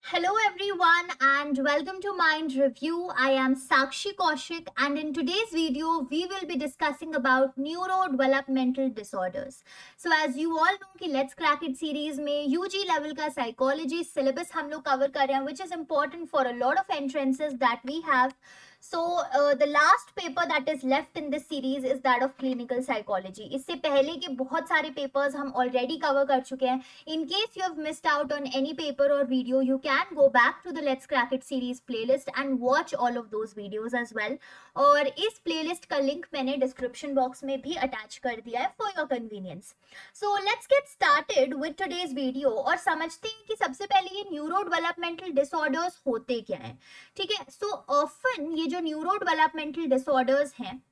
Hello everyone and welcome to Mind Review. I am Sakshi Kaushik and in today's video we will be discussing about neurodevelopmental disorders. So as you all know कि Let's Crack It series में UG level का psychology syllabus हम लोग cover कर रहे हैं which is important for a lot of entrances that we have. So the last paper that is left in this series is that of clinical psychology. इससे पहले के बहुत सारे papers हम already cover कर चुके हैं. In case you have missed out on any paper or video, you can go back to the Let's Crack It series playlist and watch all of those videos as well. और इस playlist का link मैंने description box में भी attach कर दिया है for your convenience. So let's get started with today's video और समझते हैं कि सबसे पहले ये न्यूरोडेवलपमेंटल डिसऑर्डर्स होते क्या हैं. ठीक है, सो ऑफन ये जो न्यूरोडेवलपमेंटल डिसऑर्डर्स हैं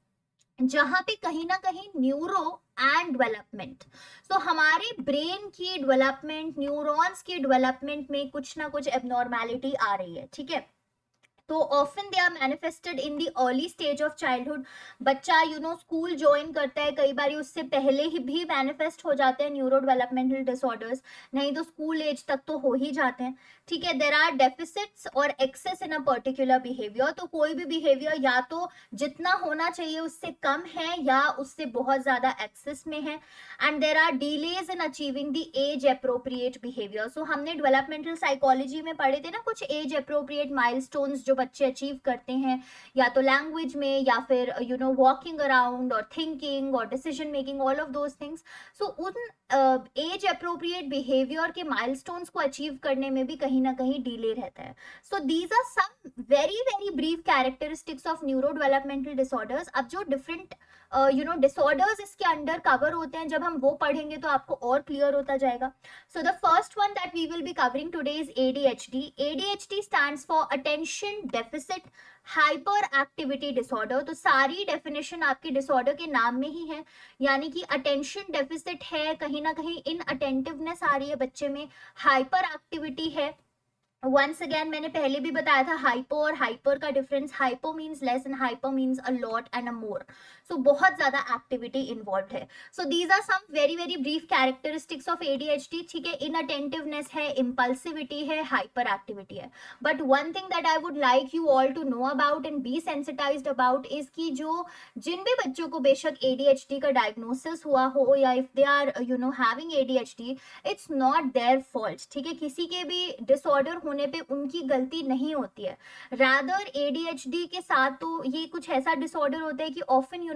जहां पे कहीं ना कहीं न्यूरो एंड डेवलपमेंट, सो हमारे ब्रेन की डेवलपमेंट, न्यूरॉन्स की डेवलपमेंट में कुछ ना कुछ एबनॉर्मैलिटी आ रही है. ठीक है, तो often they are manifested in the early stage of childhood. बच्चा स्कूल ज्वाइन करता है, कई बार उससे पहले ही भी मैनिफेस्ट हो जाते हैं न्यूरो डेवलपमेंटल डिसऑर्डर्स, नहीं तो स्कूल एज तक तो हो ही जाते हैं. ठीक है, देर आर डेफिसिट्स और excess in a particular behaviour. तो कोई भी बिहेवियर या तो जितना होना चाहिए उससे कम है या उससे बहुत ज्यादा एक्सेस में है. And there are delays in achieving the age appropriate behaviour. So हमने डेवलपमेंटल साइकोलॉजी में पढ़े थे ना कुछ एज अप्रोप्रिएट माइलस्टोन्स जो बच्चे अचीव करते हैं, या तो लैंग्वेज में या फिर वॉकिंग अराउंड और थिंकिंग और decision making, all of those things. So उन एज अप्रोप्रिएट बिहेवियर के माइलस्टोन्स को अचीव करने में भी कहीं ना कहीं डिले रहता है. So these are some very very brief characteristics of neuro developmental disorders. अब जो डिफरेंट डिसऑर्डर्स इसके अंडर कवर होते हैं, जब हम वो पढ़ेंगे तो आपको और क्लियर होता जाएगा. So the first one that we will be covering today is ADHD. ADHD stands for attention deficit hyperactivity disorder. तो सारी डेफिनेशन आपके डिसऑर्डर के नाम में ही है, यानी कि अटेंशन डेफिसिट है, कहीं ना कहीं इन अटेंटिवनेस आ रही है बच्चे में, हाइपर एक्टिविटी है. वंस अगेन मैंने पहले भी बताया था हाइपो और हाइपर का difference. Hypo means less and hyper means a lot and a more. So बहुत ज्यादा एक्टिविटी इन्वॉल्व है. So these are some very very brief characteristics of ADHD. ठीक है, इनअटेंटिवनेस है, इम्पल्सिविटी है, हाइपर एक्टिविटी है. But one thing that I would like you all to know about and be sensitised about is कि जिन भी बच्चों को बेशक ADHD का डायग्नोसिस हुआ हो या if they are having ADHD, it's not their fault. ठीक है, किसी के भी डिसऑर्डर होने पे उनकी गलती नहीं होती है. रादर ADHD के साथ तो ये कुछ ऐसा डिसऑर्डर होता है कि often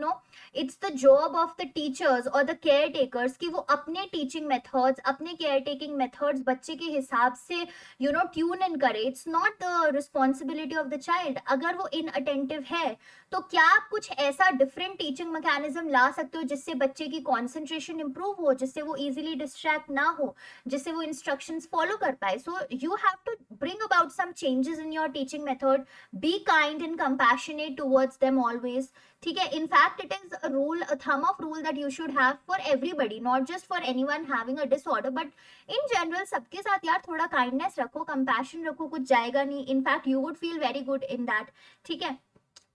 it's the job of the teachers और द केयर टेकर्स कि वो अपने टीचिंग मेथड्स, अपने केयर टेकिंग मेथड्स बच्चे के हिसाब से ट्यून इन करे. It's not the responsibility of the child. अगर वो इनअटेंटिव है तो क्या आप कुछ ऐसा डिफरेंट टीचिंग मैकेनिज्म ला सकते हो जिससे बच्चे की कॉन्सेंट्रेशन इंप्रूव हो, जिससे वो इजीली डिस्ट्रैक्ट ना हो, जिससे वो इंस्ट्रक्शंस फॉलो कर पाए. So you have to bring about some changes in your teaching method. Be kind and compassionate towards them always. ठीक है, in fact it is a rule, a thumb of rule that you should have for everybody, not just for anyone having a disorder but in general. सबके साथ यार थोड़ा kindness रखो, compassion रखो, कुछ जाएगा नहीं. in fact you would feel very good in that. ठीक है,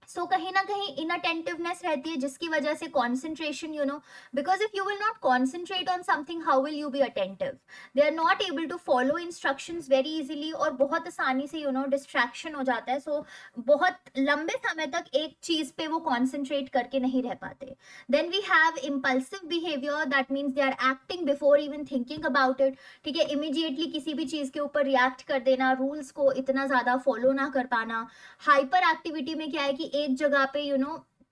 सो कहीं ना कहीं इनअटेंटिवनेस रहती है जिसकी वजह से concentration because if you will not concentrate on something how will you be attentive. They are not able to follow instructions very easily और बहुत आसानी से डिस्ट्रैक्शन हो जाता है. सो बहुत लंबे समय तक एक चीज पे वो कॉन्सेंट्रेट करके नहीं रह पाते. Then we have impulsive behaviour. That means they are acting before even thinking about it. ठीक है, इमीडिएटली किसी भी चीज के ऊपर रिएक्ट कर देना, रूल्स को इतना ज्यादा फॉलो ना कर पाना. हाइपर एक्टिविटी में क्या है कि एक जगह पे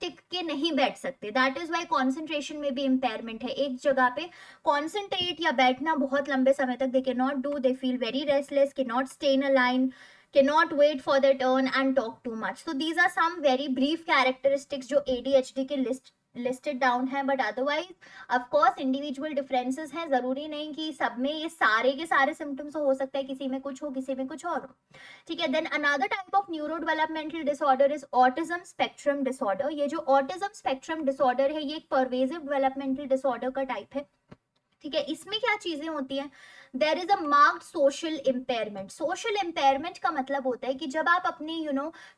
टिक के नहीं बैठ सकते. दैट इज वाई कॉन्सेंट्रेशन में भी इम्पेयरमेंट है. एक जगह पे कॉन्सेंट्रेट या बैठना बहुत लंबे समय तक they can not do. They feel very restless, can not stay in a line, cannot wait for their turn and talk too much. So these are some very brief characteristics जो ADHD के listed down है. but otherwise of course individual differences हैं. जरूरी नहीं कि सब में ये सारे के सारे symptoms हो सकता है, किसी में कुछ हो, किसी में कुछ और हो. ठीक है, then another type of neurodevelopmental disorder is autism spectrum disorder. ये जो autism spectrum disorder है ये एक pervasive developmental disorder का type है. ठीक है, इसमें क्या चीजें होती हैं, there is a marked social impairment. Social impairment का मतलब होता है कि जब आप अपनी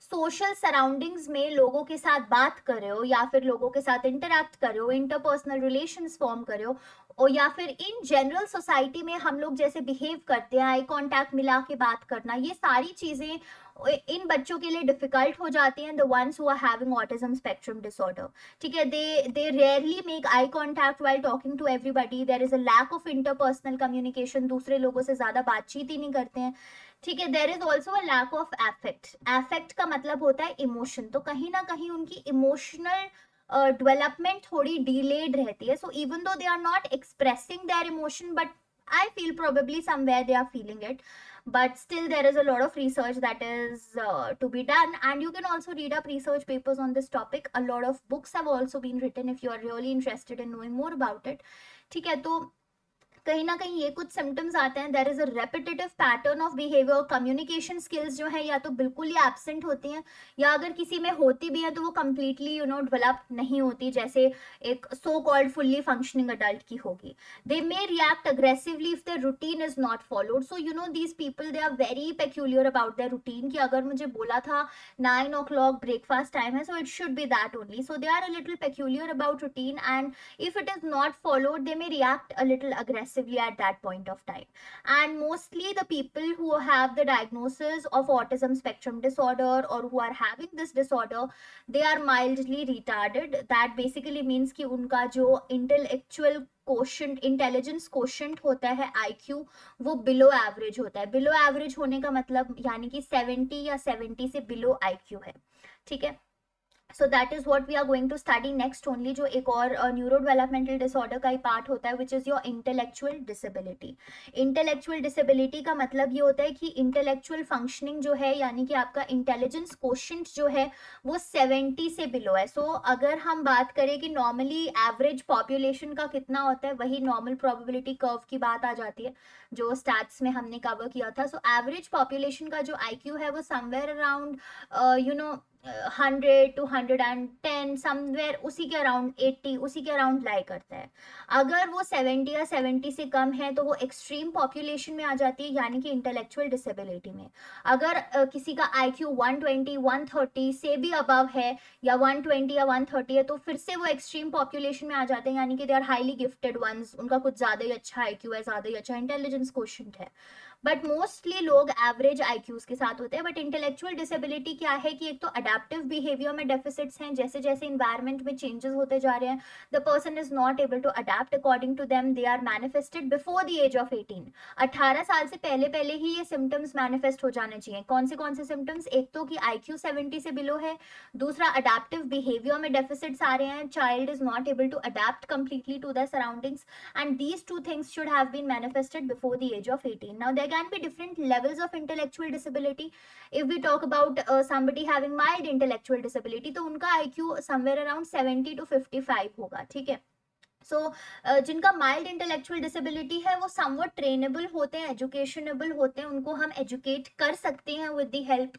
सोशल सराउंडिंग्स में लोगों के साथ बात कर रहे हो या फिर लोगों के साथ इंटरेक्ट कर रहे हो, इंटरपर्सनल रिलेशंस फॉर्म कर रहे हो, और या फिर इन जनरल सोसाइटी में हम लोग जैसे बिहेव करते हैं, आई कांटेक्ट मिला के बात करना, ये सारी चीजें इन बच्चों के लिए डिफिकल्ट हो जाती हैं, the ones who are having autism spectrum disorder. ठीक है, they rarely make eye contact while talking to everybody, there is a lack of interpersonal communication, दूसरे लोगों से ज्यादा बातचीत ही नहीं करते हैं। ठीक है, there is also a lack of affect. Affect का मतलब होता है इमोशन, तो कहीं ना कहीं उनकी इमोशनल डेवलपमेंट थोड़ी डिलेड रहती है। So even though they are not expressing their emotion, but I feel probably somewhere they are feeling it, but still there is a lot of research that is to be done, and you can also read up research papers on this topic. A lot of books have also been written if you are really interested in knowing more about it. ठीक है, तो कहीं ना कहीं ये कुछ symptoms आते हैं, there is a repetitive pattern of behaviour, communication skills जो है या तो बिल्कुल ही एब्सेंट होती हैं, या अगर किसी में होती भी है तो वो कम्प्लीटली डेवलप नहीं होती, जैसे एक so called fully functioning adult की होगी। They may react aggressively if their routine is not followed. So these people they are very peculiar about their routine, कि अगर मुझे बोला था 9 o'clock ब्रेकफास्ट टाइम है, so it should be that only. So they are a little peculiar about routine, and if it is not followed they may react a little aggressively at that point of time. And mostly the people who have the diagnosis of autism spectrum disorder or who are having this disorder, they are mildly retarded. That basically means कि उनका जो intellectual quotient, intelligence quotient होता है IQ, वो below average होता है। below average होने का मतलब यानी कि 70 या 70 से below IQ है। ठीक है, so that is what we are going to study next only, जो एक और न्यूरो डेवलपमेंटल डिसऑर्डर का ही पार्ट होता है, which is your intellectual disability. Intellectual disability का मतलब ये होता है कि इंटेलेक्चुअल फंक्शनिंग जो है, यानी कि आपका इंटेलिजेंस कोशेंट जो है वो 70 से बिलो है। सो अगर हम बात करें कि नॉर्मली एवरेज पॉपुलेशन का कितना होता है, वही नॉर्मल प्रोबेबिलिटी कर्व की बात आ जाती है जो स्टैट्स में हमने कवर किया था। सो एवरेज पॉपुलेशन का जो IQ है वो समवेयर अराउंड 100 to 110, समवेयर उसी के अराउंड 80, उसी के अराउंड लाई करता है। अगर वो 70 या 70 से कम है तो वो एक्सट्रीम पॉपुलेशन में आ जाती है, यानी कि इंटेलेक्चुअल डिसेबिलिटी में। अगर किसी का IQ 120 130 से भी अबव है, या 120 या 130 है, तो फिर से वो एक्सट्रीम पॉपुलेशन में आ जाते हैं, यानी कि they are highly gifted ones, उनका कुछ ज्यादा ही अच्छा IQ है, ज्यादा ही अच्छा इंटेलिजेंस कोशेंट है। बट मोस्टली लोग एवरेज IQs के साथ होते हैं। बट इंटेलेक्चुअल डिसेबिलिटी क्या है कि एक तो अडेप्टिव बिहेवियर में डेफिसिट्स हैं, जैसे जैसे इन्वायरमेंट में चेंजेस होते जा रहे हैं, the person is not able to adapt according to them, they are manifested before the age of 18। 18 साल से पहले पहले ही ये सिम्टम्स मैनिफेस्ट हो जाने चाहिए। कौन से सिम्टम्स? एक तो कि IQ 70 से बिलो है, दूसरा अडेप्टिव बिहेवियर में डेफिसिट्स आ रहे हैं, child is not able to adapt completely to the surroundings, and these two things should have been manifested before the age of 18। Now there can be different levels of intellectual disability. If we talk about somebody having mild intellectual disability, तो उनका IQ somewhere around 70 to 55 होगा। ठीक है, सो जिनका mild intellectual disability है वो somewhat trainable होते हैं, एजुकेशनेबल होते हैं, उनको हम एजुकेट कर सकते हैं with the help,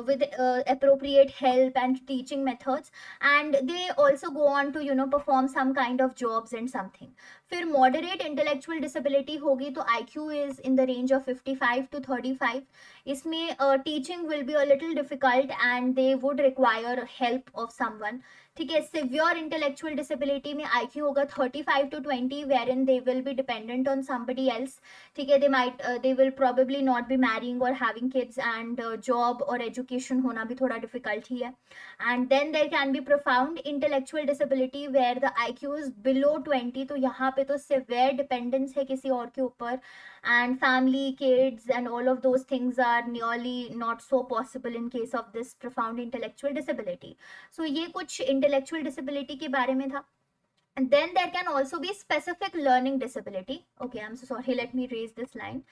with appropriate help and teaching methods, and they also go on to perform some kind of jobs and something. फिर मॉडरेट इंटेलेक्चुअल डिसेबिलिटी होगी तो IQ is in the range of 55 to 35। इसमें teaching will be a little difficult and they would require help of someone. ठीक है, severe intellectual disability में IQ होगा 35 to 20, wherein they will be dependent on somebody else. ठीक है, they will probably not be marrying or having kids, and job और education होना भी थोड़ा difficult ही है। And then there can be profound intellectual disability where the IQ is below 20, तो यहाँ पे तो severe dependence है किसी और के ऊपर, and family, kids and all of those things are nearly not so possible in case of this profound intellectual disability. So ये कुछ intellectual disability के बारे में था। And then there can also be specific learning disability. Okay, I'm so sorry, let me raise this line.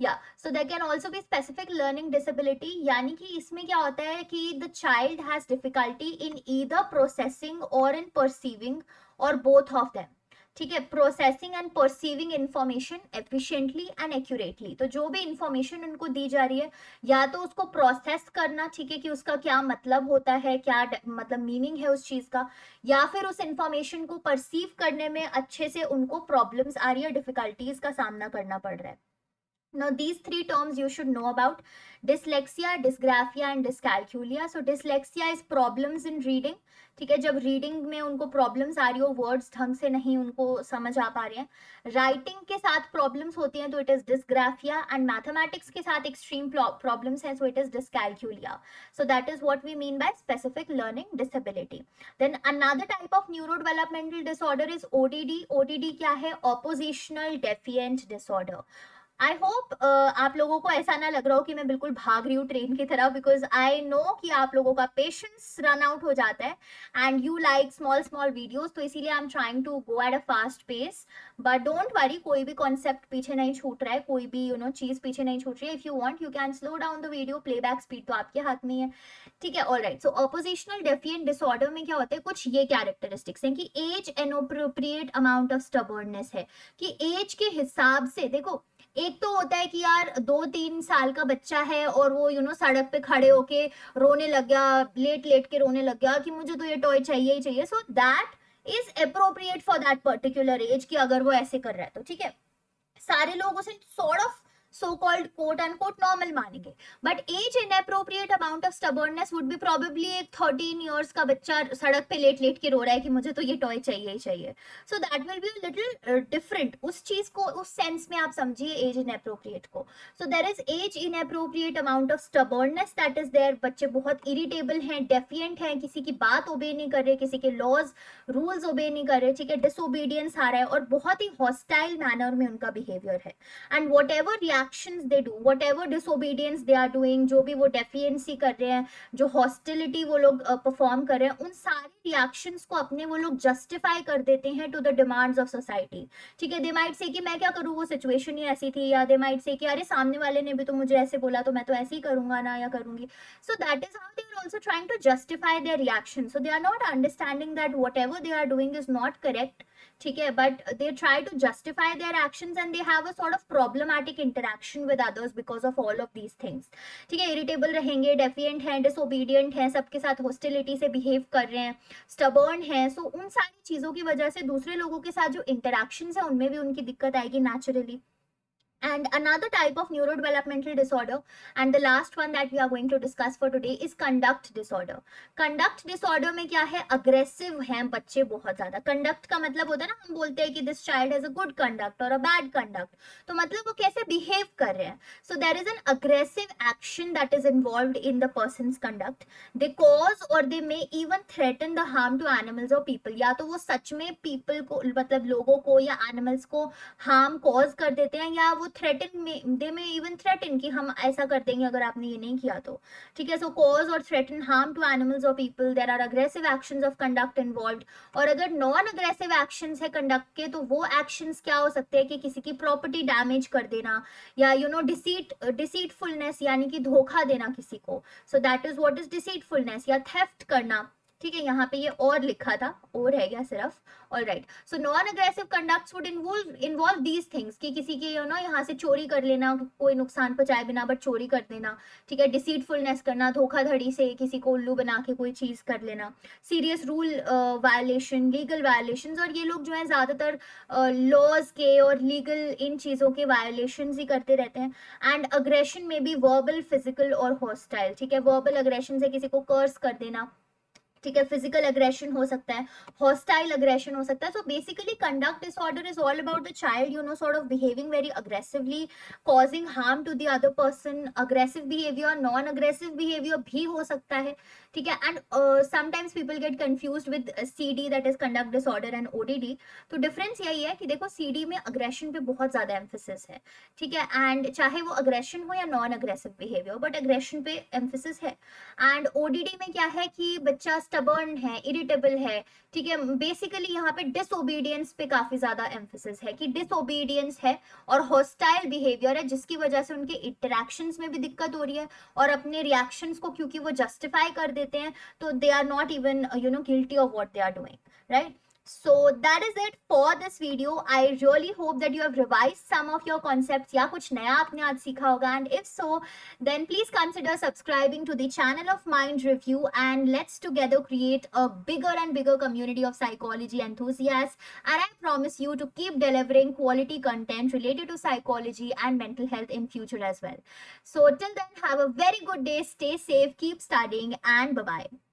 Yeah, so there can also be specific learning disability, यानी कि इसमें क्या होता है कि the child has difficulty in either processing or in perceiving or both of them. ठीक है, processing and perceiving information efficiently and accurately. तो जो भी इंफॉर्मेशन उनको दी जा रही है, या तो उसको प्रोसेस करना, ठीक है, कि उसका क्या मतलब होता है, क्या मतलब मीनिंग है उस चीज का, या फिर उस इंफॉर्मेशन को परसीव करने में अच्छे से उनको प्रॉब्लम्स आ रही है, डिफिकल्टीज का सामना करना पड़ रहा है। Now, these three terms you should know about: dyslexia, dysgraphia and dyscalculia. So dyslexia is problems in reading. ठीक है, जब रीडिंग में उनको प्रॉब्लम्स आ रही हो, वर्ड्स ढंग से नहीं उनको समझ आ पा रहे हैं, राइटिंग के साथ प्रॉब्लम्स होती हैं तो it is dysgraphia, and mathematics के साथ एक्सट्रीम प्रॉब्लम्स हैं so it is dyscalculia. So that is what we mean by specific learning disability. Then another type of neuro developmental disorder is ODD. ODD क्या है? Oppositional defiant disorder. I hope आप लोगों को ऐसा ना लग रहा हो कि मैं बिल्कुल भाग रही हूँ ट्रेन की तरह, बिकॉज आई नो कि आप लोगों का पेशेंस रन आउट हो जाता है and you like small small videos, तो इसीलिए I am trying to go at a fast pace. But don't worry, कोई भी कॉन्सेप्ट पीछे नहीं छूट रहा है, कोई भी चीज पीछे नहीं छूट रही है. If you want you can slow down the video, playback speed तो आपके हाथ में ही है. ठीक है, alright. So oppositional defiant disorder में क्या होता है? कुछ ये कैरेक्टरिस्टिक्स हैं कि as inappropriate amount of stubbornness है, कि एज के हिसाब से देखो, एक तो होता है कि यार 2-3 साल का बच्चा है और वो सड़क पे खड़े होके रोने लग गया, लेट लेट के रोने लग गया कि मुझे तो ये टॉय चाहिए ही चाहिए. सो that is appropriate for that particular age, कि अगर वो ऐसे कर रहा है तो ठीक है, सारे लोग उसे sort of so called quote unquote normal मानेंगे. But as inappropriate amount of stubbornness would be probably एक 13 years का बच्चा सड़क पे लेट लेट के रो रहा है कि मुझे तो ये टॉय चाहिए ही चाहिए. So that will be little different. उस चीज को उस सेंस में आप समझिए एज inappropriate को. So there is as inappropriate amount of stubbornness that is there. बच्चे बहुत इरिटेबल हैं, डेफिएंट हैं, किसी की बात ओबे नहीं कर रहे, किसी के लॉज रूल्स ओबे नहीं कर रहे, ठीक है, डिसोबीडियंस आ रहा है और बहुत ही हॉस्टाइल मैनर में उनका बिहेवियर है. And whatever reactions they do, whatever disobedience they are doing, जो भी वो डेफिएंसी कर रहे हैं, जो हॉस्टिलिटी वो लोग परफॉर्म कर रहे हैं, उन सारे रिएक्शंस को अपने वो लोग जस्टिफाई कर देते हैं to the demands of society. ठीक है, दे माइट से कि मैं क्या करूँ, वो सिचुएशन ही ऐसी थी, या दे माइट से कि अरे सामने वाले ने भी तो मुझे ऐसे बोला तो मैं तो ऐसे ही करूंगा ना या करूंगी. So that is how they are also trying to justify their reaction. So they are not understanding that whatever they are doing is not correct. ठीक है, but they try to justify their actions and they have a sort of problematic interaction with others because of all of these things. ठीक है, irritable रहेंगे, defiant हैं, disobedient हैं, सबके साथ hostility से बिहेव कर रहे हैं, स्टबर्न हैं. सो उन सारी चीजों की वजह से दूसरे लोगों के साथ जो इंटरेक्शंस है उनमें भी उनकी दिक्कत आएगी naturally. And another type of neurodevelopmental disorder, and the last one that we are going to discuss for today, is conduct disorder. Conduct disorder में क्या है? Aggressive हैं बच्चे बहुत ज़्यादा. Conduct का मतलब होता है ना, हम बोलते हैं कि this child has a good conduct or a bad conduct. तो मतलब वो कैसे behave कर रहे हैं. So there is an aggressive action that is involved in the person's conduct. They cause or they may even threaten the harm to animals or people. या तो वो सच में people को, मतलब लोगों को या animals को harm cause कर देते हैं, या वो थ्रेटन में, दे में इवन थ्रेटन कि हम ऐसा कर देंगे अगर आपने ये नहीं किया तो. ठीक है, सो कॉज और थ्रेटन हार्म टू एनिमल्स और people. There are aggressive actions of conduct involved. और अगर नॉन अग्रेसिव एक्शंस है कंडक्ट के, तो वो एक्शंस क्या हो सकते हैं कि किसी की प्रॉपर्टी डैमेज कर देना, या डिसीटफुलनेस यानी कि धोखा देना किसी को. So that is what is deceitfulness, या थेफ्ट करना. ठीक है, यहाँ पे ये और लिखा था, और है क्या सिर्फ. Alright, so non aggressive conducts would involve these things, कि किसी के यहाँ से चोरी कर लेना, कोई नुकसान पहुंचाए बिना बट चोरी कर देना. ठीक है, डिसीटफुलनेस करना, धोखाधड़ी से किसी को उल्लू बना के कोई चीज कर लेना, serious rule violation, legal violations. और ये लोग जो है ज्यादातर लॉज के और लीगल इन चीजों के वायलेशंस ही करते रहते हैं. एंड अग्रेशन में भी वर्बल, फिजिकल और हॉस्टाइल. ठीक है, वर्बल अग्रेशन से किसी को कर्स कर देना. ठीक है, फिजिकल अग्रेशन हो सकता है, हॉस्टाइल अग्रेशन हो सकता है. So basically conduct disorder is all about the child sort of behaving very aggressively, causing harm to the other person. Aggressive behaviour, non aggressive behaviour भी हो सकता है. ठीक है, and sometimes people get confused with CD, that is conduct disorder, and ODD. तो difference यही है कि देखो सीडी में अग्रेशन पे बहुत ज्यादा एम्फेसिस है. ठीक है, एंड चाहे वो अग्रेशन हो या non aggressive behaviour, but aggression पे एम्फेसिस है. एंड ओडीडी में क्या है कि बच्चा स्टबर्न है, इरिटेबल है. ठीक है, बेसिकली यहाँ पे डिसोबीडियंस पे काफी ज्यादा एम्फेसिस है, कि डिसोबीडियंस है और हॉस्टाइल बिहेवियर है, जिसकी वजह से उनके इंटरेक्शंस में भी दिक्कत हो रही है. और अपने रिएक्शंस को क्योंकि वो जस्टिफाई कर देते हैं, तो they are not even guilty of what they are doing, right. So that is it for this video. I really hope that you have revised some of your concepts या कुछ नया आपने आज सीखा होगा, and if so, then please consider subscribing to the channel of Mind Review, and let's together create a bigger and bigger community of psychology enthusiasts. And I promise you to keep delivering quality content related to psychology and mental health in future as well. So till then, have a very good day, stay safe, keep studying, and bye bye.